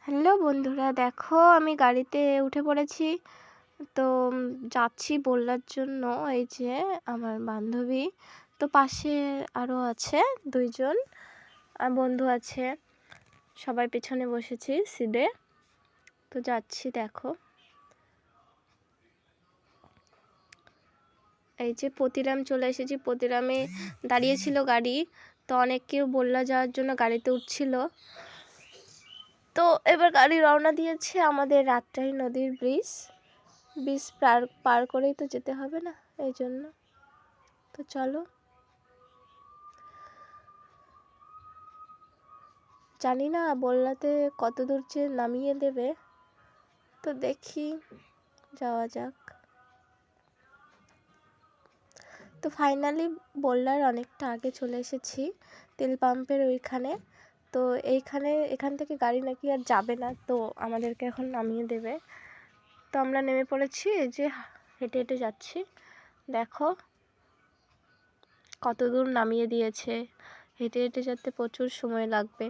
Hello বন্ধুরা, দেখো আমি গাড়িতে উঠে পড়েছি। তো যাচ্ছি বললার জন্য। এই যে আমার বান্ধবী, তো পাশে আরও আছে দুইজন বন্ধু আছে, সবাই পেছনে বসেছি সিটে। তো যাচ্ছি, দেখো এই যে পতিরাম চলে এসেছি। পতিরামে দাঁড়িয়েছিল গাড়ি, তো অনেকেও বললা যাওয়ার জন্য গাড়িতে উঠছিল। তো এবার গাড়ি রওনা দিয়েছে আমাদের রাজশাহী নদীর ব্রিজ পার করেই তো যেতে হবে না, এই জন্য। তো চলো, জানি না বললাতে কত দূর যে নামিয়ে দেবে, তো দেখি, যাওয়া যাক। তো ফাইনালি বললার অনেকটা আগে চলে এসেছি, তেল পাম্পের ওইখানে। তো এখান থেকে গাড়ি নাকি আর যাবে না, তো আমাদেরকে এখন নামিয়ে দেবে। তো আমরা নেমে পড়েছি, এই যে হেঁটে হেঁটে যাচ্ছি। দেখো কত দূর নামিয়ে দিয়েছে, হেঁটে হেঁটে যেতে প্রচুর সময় লাগবে।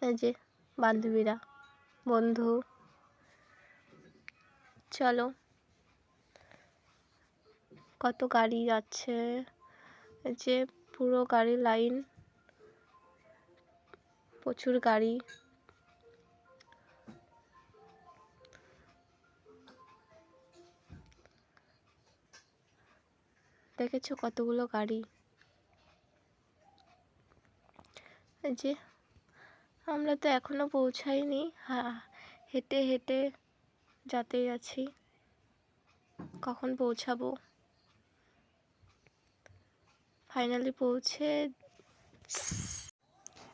এই যে বান্ধবীরা, বন্ধু, চলো। কত গাড়ি যাচ্ছে, এই যে পুরো গাড়ি লাইন, প্রচুর গাড়ি। দেখেছো কতগুলো গাড়ি। এই যে আমরা তো এখনো পৌঁছাইনি, হেঁটে হেঁটে যেতেই আছি, কখন পৌঁছাবো। ফাইনালি পৌঁছে।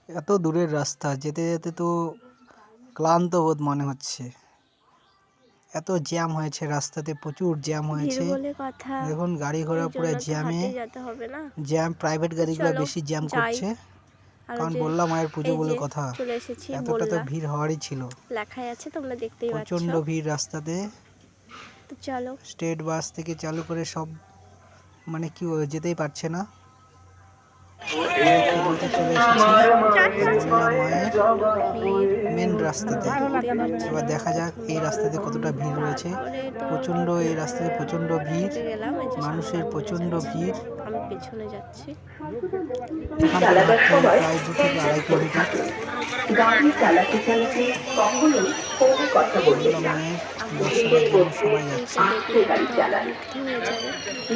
এত দূরের রাস্তা, যেতে যেতে তো ক্লান্ত বোধ মনে হচ্ছে। এত জ্যাম হয়েছে রাস্তাতে, প্রচুর জ্যাম হয়েছে। দেখুন গাড়ি ঘোড়া পুরো জ্যামে, জ্যাম। প্রাইভেট গাড়িগুলো বেশি জ্যাম করছে, কারণ বললাম মায়ের পুজো বলে কথা, এতটা তো ভিড় হওয়ারই ছিল। লেখাই আছে, তোমরা দেখতেই পাচ্ছ, প্রচন্ড ভিড় রাস্তাতে। তো চলো, স্টেট বাস থেকে চালু করে সব, মানে কি যেতেই পারছে না। চলে এসেছি মেন রাস্তাতে। এবার দেখা যাক এই রাস্তাতে কতটা ভিড় রয়েছে। প্রচন্ড, এই রাস্তায় প্রচন্ড ভিড়, মানুষের প্রচন্ড ভিড়। আমি পেছনে যাচ্ছি। প্রায় 2 থেকে 2.5 কিলোমিটার। গাড়ি চালাতে চালাতে কখনোই ফোনে কথা বলবেন না। সবাই যাচ্ছে। গাড়ি চালান।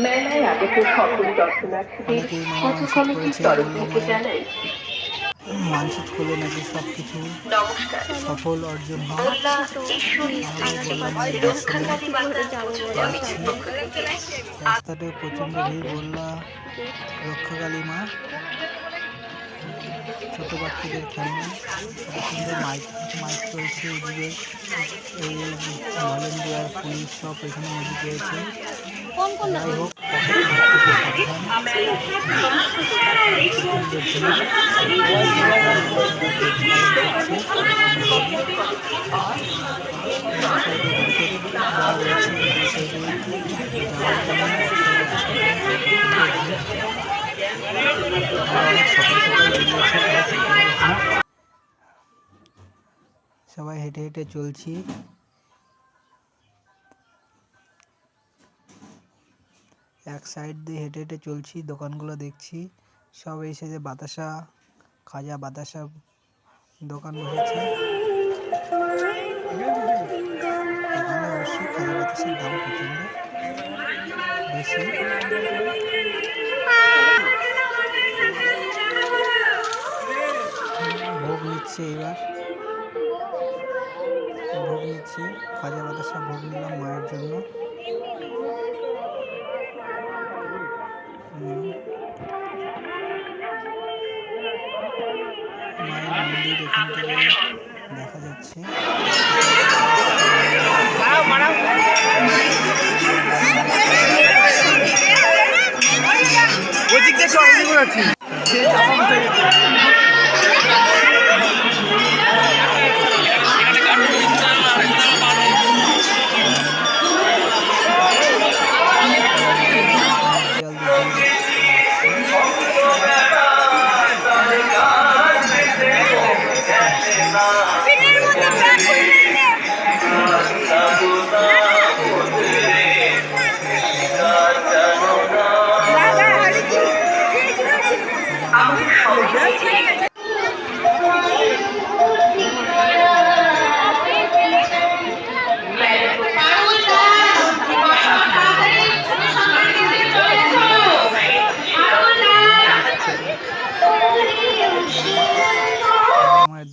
মেলায় আগত সকল দর্শনার্থীদের শতকোটি তরফ থেকে জানাই মানসিক করলে নাকি সবকিছু সফল অর্জন হয়। রাস্তাতে প্রচন্ড ভিড়। বললা রক্ষাকালী মা, ছোট বাচ্চাদের খেলনা, সুন্দর মাইক চলছে। এদিকে এই ভলেন্টিয়ার, পুলিশ সব এখানে মজুদ রয়েছে। যাই হোক, সবাই হেঁটে হেঁটে চলছি। এক সাইড দিয়ে হেঁটে হেঁটে চলছি, দোকানগুলো দেখছি। সব এসে যে বাতাসা, খাজা বাতাসা দোকান বসেছে। এখানে অবশ্যই খাজা বাতাসার দাম প্রচন্ড বেশি। ভোগ নিচ্ছে, এবার ভোগ নিচ্ছি, খাজা বাতাসা ভোগ নিলাম মায়ের জন্য। মায়ের মন্দির এখান থেকে দেখা যাচ্ছে।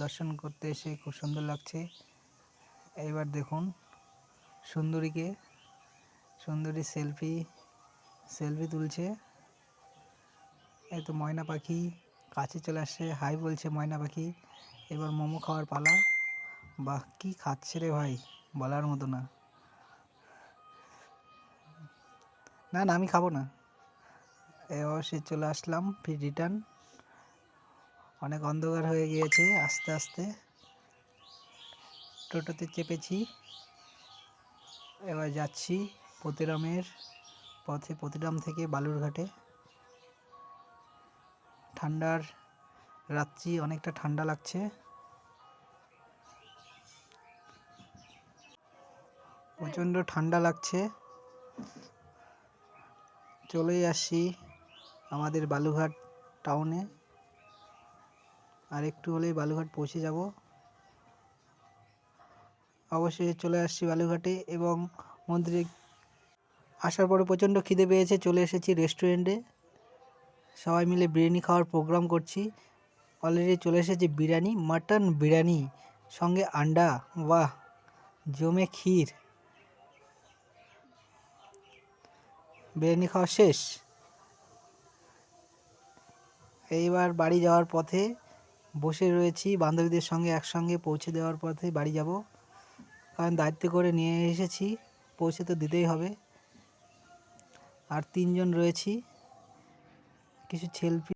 দর্শন করতে এসে খুব সুন্দর লাগছে। এইবার দেখুন সুন্দরী সেলফি তুলছে। এই তো ময়না পাখি কাছে চলে আসছে, হাই বলছে ময়না পাখি। এবার মোমো খাওয়ার পালা। বাহ, কি খাচ্ছে রে ভাই, বলার মতো না। না না, আমি খাবো না। এবার সে চলে আসলাম ফির রিটার্ন। অনেক অন্ধকার হয়ে গিয়েছে। আস্তে আস্তে টোটোতে চেপেছি। এবার যাচ্ছি প্রতিরাম থেকে বালুরঘাটে। ঠান্ডার রাত্রি, অনেকটা ঠান্ডা লাগছে। প্রচণ্ড ঠান্ডা লাগছে। চলেই আসছি আমাদের বালুরঘাট টাউনে। আর একটু হলেই বালুরঘাট পৌঁছে যাব। অবশ্যই চলে আসছি বালুরঘাটে এবং মন্দিরে আসার পরে প্রচণ্ড খিদে পেয়েছে। চলে এসেছি রেস্টুরেন্টে, সবাই মিলে বিরিয়ানি খাওয়ার প্রোগ্রাম করছি। অলরেডি চলে এসেছে বিরিয়ানি, মাটন বিরিয়ানি সঙ্গে আন্ডা। বাহ, জমে ক্ষীর। বিরিয়ানি খাওয়া শেষ। এইবার বাড়ি যাওয়ার পথে বসে রয়েছি বান্ধবীদের সঙ্গে, একসঙ্গে পৌঁছে দেওয়ার পথে বাড়ি যাব। কারণ দায়িত্ব করে নিয়ে এসেছি, পৌঁছে তো দিতেই হবে। আর 3 জন রয়েছি। কিছু সেলফি